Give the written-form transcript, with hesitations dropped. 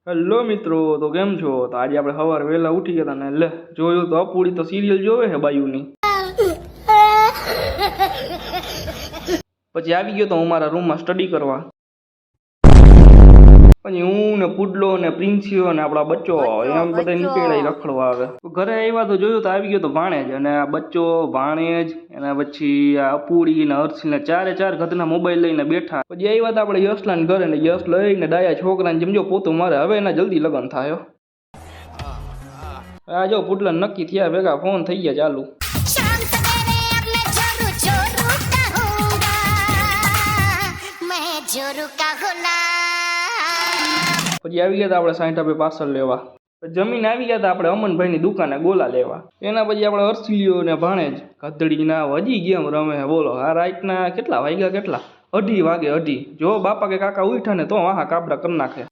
Hello મિત્રો, તો કેમ છો? તો આજે આપણે સવારે વહેલા ઉઠી ગયા હતા ને લે જોયું તો અપૂડી તો સિરિયલ જોવે છે બાયુની. પછી આવી ગયો તો હું મારા રૂમમાં સ્ટડી કરવા. પછી હું ને પુડલો ને પ્રિન્સીઓ ને આપણા બચ્ચો એમ બધા નીકળ્યા રખડવા આવે. ઘરે આવ્યા તો જોયું તો આવી ગયો તો ભાણેજ અને આ બચ્ચો ભાણેજ એના પછી આ અપૂડી ને હર્ષ ને ચાર ઘરના મોબાઈલ લઈને બેઠા. પછી આવ્યા તો આપણે યશલા ને ઘરે ને યશ લઈને ડાયા છોકરાને જેમ જો પોતું મારે હવે એના જલ્દી લગ્ન થાય. આ જો પુડલા નક્કી થયા ભેગા ફોન થઈ ગયા ચાલુ. પછી આવી ગયા હતા આપણે 60 રૂપિયા પાર્સલ લેવા. જમીન આવી ગયા હતા આપણે અમનભાઈની દુકાને ગોલા લેવા. એના પછી આપણે હર્ષલીઓ ને ભાણેજ ગધડીના હજી ગેમ રમે બોલો. આ રાતના કેટલા વાગ્યા? 2:30 વાગે. જો બાપા કે કાકા ઉઠા ને તો વાહા કાબરા કરી નાખે.